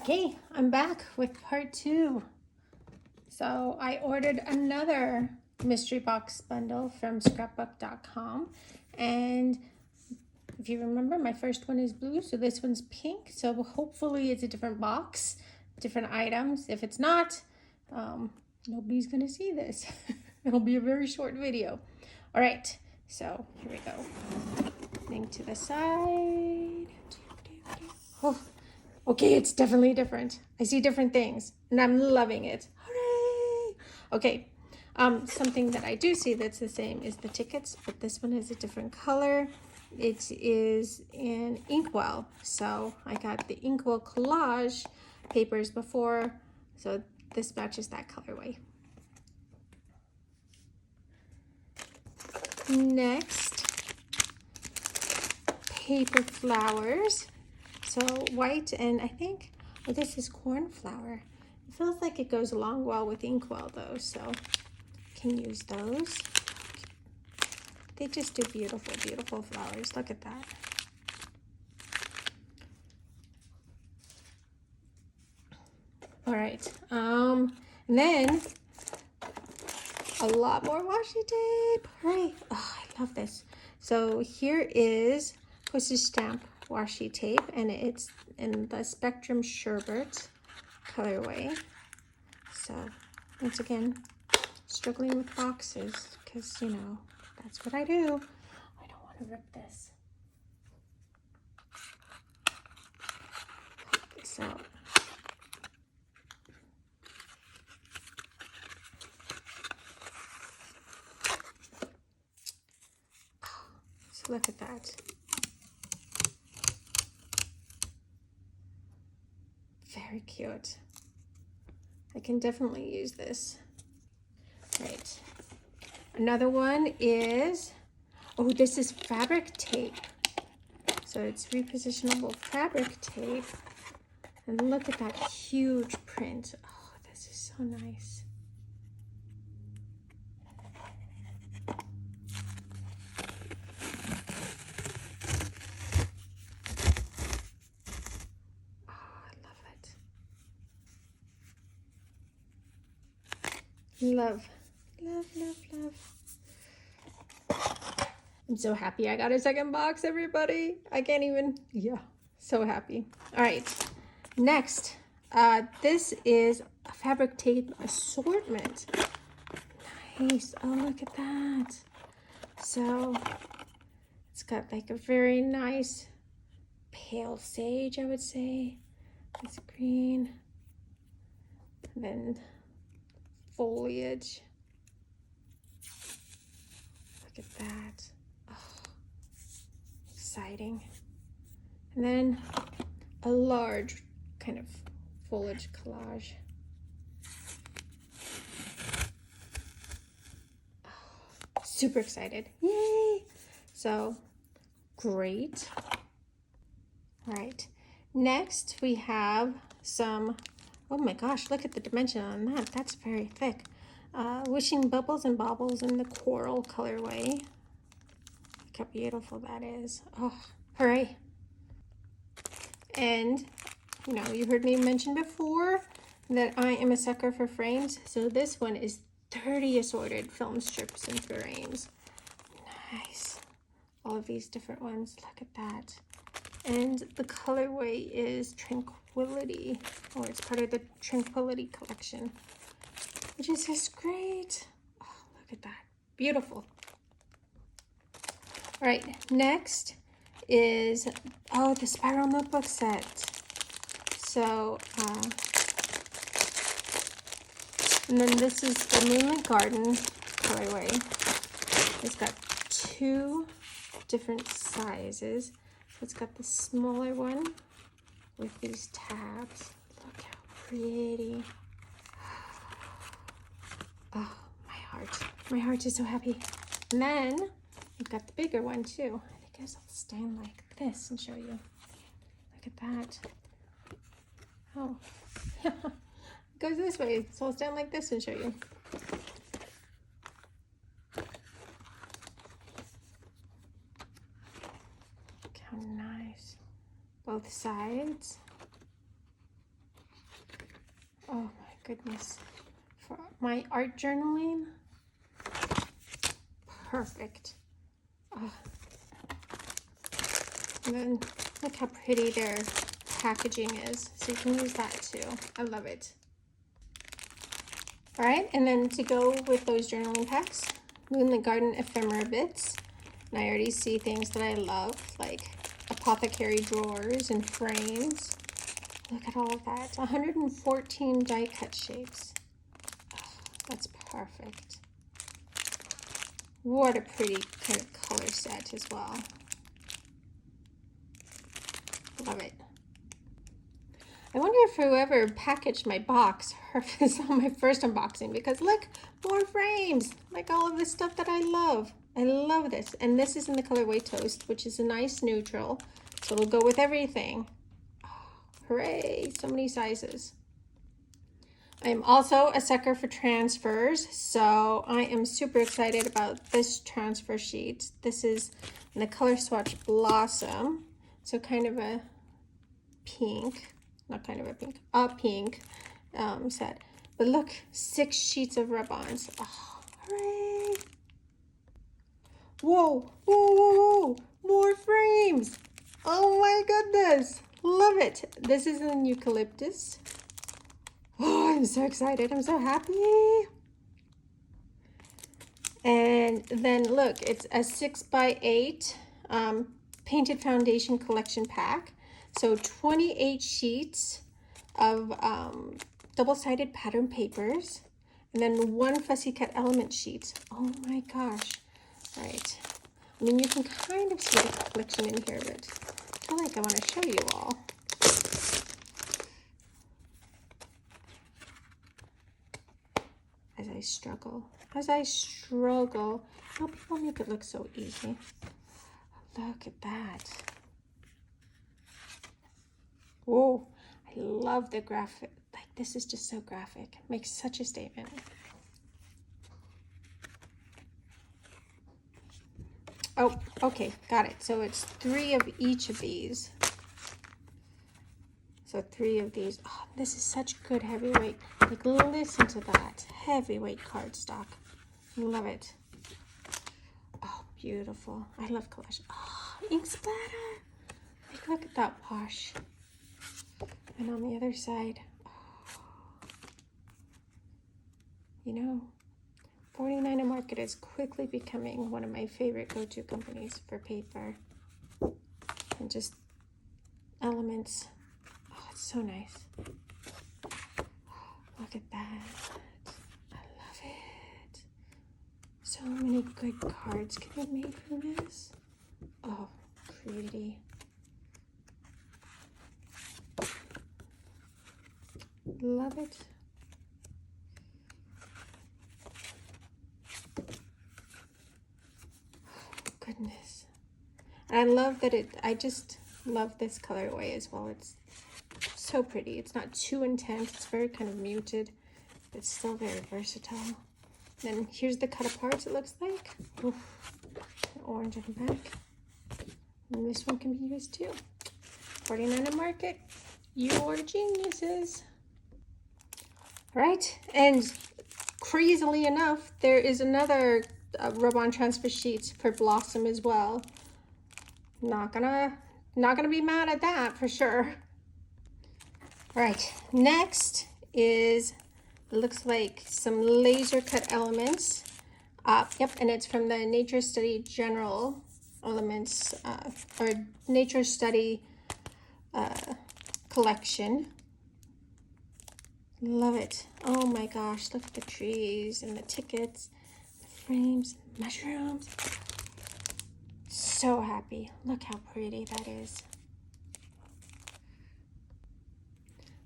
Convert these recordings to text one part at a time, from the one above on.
Okay, I'm back with part 2. So I ordered another mystery box bundle from scrapbook.com, and if you remember, my first one is blue, so this one's pink. So hopefully it's a different box, different items. If it's not, nobody's gonna see this. It'll be a very short video. All right, so here we go. Thing to the side. Oh. Okay, it's definitely different. I see different things and I'm loving it. Hooray! Okay, something that I do see that's the same is the tickets, but this one is a different color. It is in Inkwell. So I got the Inkwell collage papers before, so this matches that colorway. Next, paper flowers. So white, and I think, oh, this is cornflower. It feels like it goes along well with Inkwell though, so can use those. They just do beautiful, beautiful flowers. Look at that. All right, and then a lot more washi tape. Hooray! Oh, I love this. So here is postage stamp washi tape, and it's in the Spectrum Sherbet colorway. So once again, struggling with boxes because, you know, that's what I do. I don't want to rip this. Pop this out. So look at that. Very cute. I can definitely use this. Right. Another one is, oh, this is fabric tape. So it's repositionable fabric tape. And look at that huge print. Oh, this is so nice. Love, love, love, love. I'm so happy I got a second box, everybody. I can't even, yeah, so happy. All right, next, this is a fabric tape assortment. Nice, oh, look at that. So it's got like a very nice pale sage, I would say. It's green, and then foliage. Look at that. Oh, exciting. And then a large kind of foliage collage. Oh, super excited. Yay! So great. All right. Next we have some, oh my gosh, look at the dimension on that. That's very thick. Wishing Bubbles and Baubles in the coral colorway. Look how beautiful that is. Oh, hooray. And, you know, you heard me mention before that I am a sucker for frames. So this one is 30 assorted film strips and frames. Nice. All of these different ones. Look at that. And the colorway is Tranquility, or it's part of the Tranquility collection, which is just great. Oh, look at that. Beautiful. All right, next is, oh, the spiral notebook set. So, and then this is the Moonlit Garden colorway. It's got 2 different sizes. So it's got the smaller one with these tabs. Look how pretty. Oh, my heart. My heart is so happy. And then we've got the bigger one too. I guess I'll stand like this and show you. Look at that. Oh, it goes this way. So I'll stand like this and show you. Look how nice. Both sides. Oh my goodness. For my art journaling, perfect. Oh. And then look how pretty their packaging is. So you can use that too. I love it. All right, and then to go with those journaling packs, Moonlit Garden ephemera bits. And I already see things that I love, like apothecary drawers and frames. Look at all of that. 114 die cut shapes. Oh, that's perfect. What a pretty kind of color set as well. Love it. I wonder if whoever packaged my box saw my first unboxing, because look, more frames, like all of the stuff that I love. I love this. And this is in the colorway Toast, which is a nice neutral. So it'll go with everything. Oh, hooray, so many sizes. I am also a sucker for transfers, so I am super excited about this transfer sheet. This is in the color swatch Blossom. So kind of a pink. Not kind of a pink, a pink set. But look, 6 sheets of rub-ons. Oh, hooray. Whoa, whoa, whoa, whoa, more frames. Oh my goodness, love it. This is an eucalyptus. Oh, I'm so excited, I'm so happy. And then look, it's a 6x8 painted foundation collection pack. So 28 sheets of double-sided pattern papers, and then 1 fussy cut element sheet. Oh my gosh. All right. I mean, you can kind of see the collection in here, but I feel like I want to show you all. As I struggle. How people make it look so easy. Look at that. Whoa, I love the graphic. Like, this is just so graphic. It makes such a statement. Oh, okay, got it. So it's 3 of each of these. So 3 of these. Oh, this is such good heavyweight. Like, listen to that. Heavyweight cardstock. Love it. Oh, beautiful. I love collage. Oh, ink splatter. Like, look at that wash. And on the other side, oh, you know, 49 and Market is quickly becoming one of my favorite go-to companies for paper and just elements. Oh, it's so nice. Look at that. I love it. So many good cards can be made from this. Oh, pretty. Love it. Goodness. And I love that I just love this colorway as well. It's so pretty. It's not too intense. It's very kind of muted, but still very versatile. Then here's the cut aparts, it looks like. Oof. Orange on the back. And this one can be used too. 49 and Market. Your geniuses. Right, and crazily enough, there is another rub-on transfer sheet for Blossom as well. Not gonna be mad at that for sure. All right, next is, it looks like some laser cut elements. Yep, and it's from the Nature Study General Elements or Nature Study collection. Love it. Oh my gosh, look at the trees and the tickets, the frames, mushrooms. So happy. Look how pretty that is.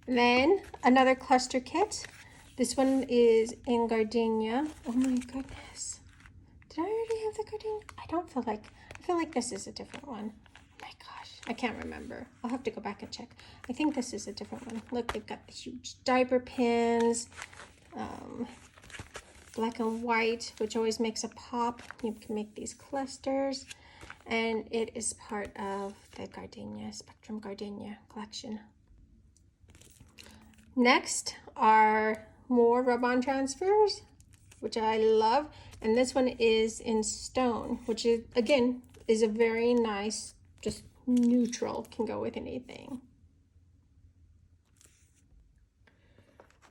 Then another cluster kit. This one is in gardenia. Oh my goodness. Did I already have the gardenia? I feel like this is a different one. Oh my gosh, I can't remember. I'll have to go back and check. I think this is a different one. Look, they've got the huge diaper pins, black and white, which always makes a pop. You can make these clusters, and it is part of the Gardenia, Spectrum Gardenia collection. Next are more rub-on transfers, which I love. And this one is in stone, which is, again, is a very nice, just neutral, can go with anything.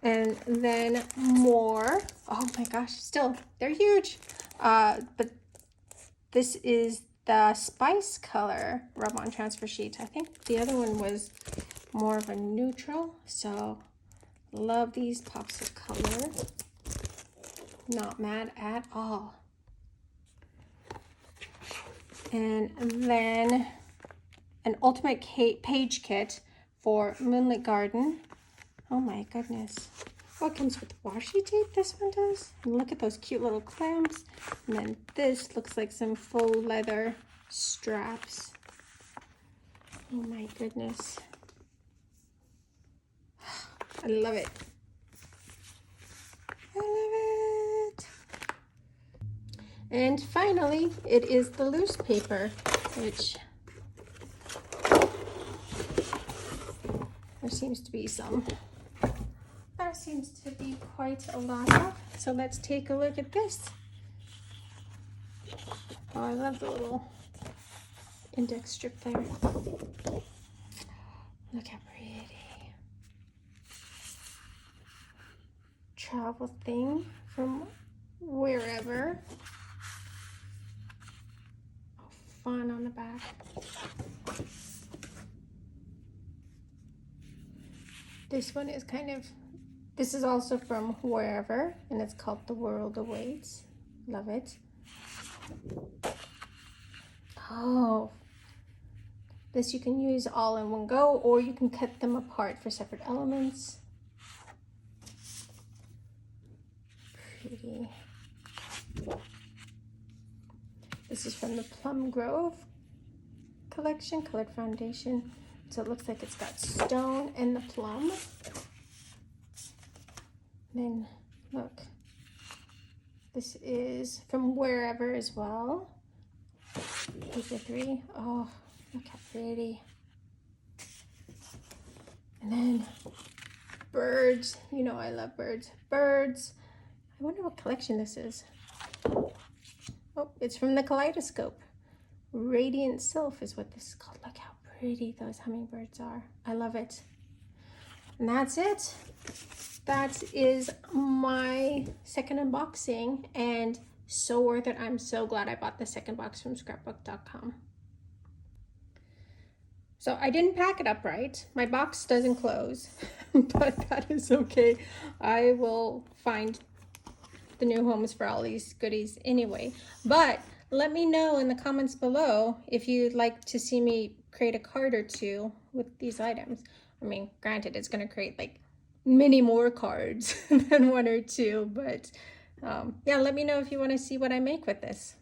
And then more, oh my gosh, still, they're huge. But this is the Spice Color rub-on transfer sheet. I think the other one was more of a neutral, so love these pops of color. Not mad at all. And then an ultimate page kit for Moonlit Garden. Oh my goodness. Oh, it comes with washi tape, this one does. And look at those cute little clamps. And then this looks like some faux leather straps. Oh my goodness. I love it. I love it. And finally, it is the loose paper, which there seems to be some. There seems to be quite a lot of. So let's take a look at this. Oh, I love the little index strip there. Look how pretty. Travel thing from wherever. Oh, fun on the back. This one is kind of, this is also from wherever, and it's called The World Awaits. Love it. Oh, this you can use all in one go, or you can cut them apart for separate elements. Pretty. This is from the Plum Grove collection, colored foundation. So it looks like it's got stone and the plum. Then look, this is from wherever as well. These are 3. Oh, look how pretty. And then birds. You know I love birds. Birds. I wonder what collection this is. Oh, it's from the Kaleidoscope. Radiant Sylph is what this is called. Look how pretty those hummingbirds are. I love it. And that's it. That is my second unboxing, and so worth it. I'm so glad I bought the second box from scrapbook.com. So I didn't pack it up right. My box doesn't close, but that is okay. I will find the new homes for all these goodies anyway. But let me know in the comments below if you'd like to see me create a card or two with these items. I mean, granted, it's going to create like many more cards than 1 or 2, but yeah, let me know if you want to see what I make with this.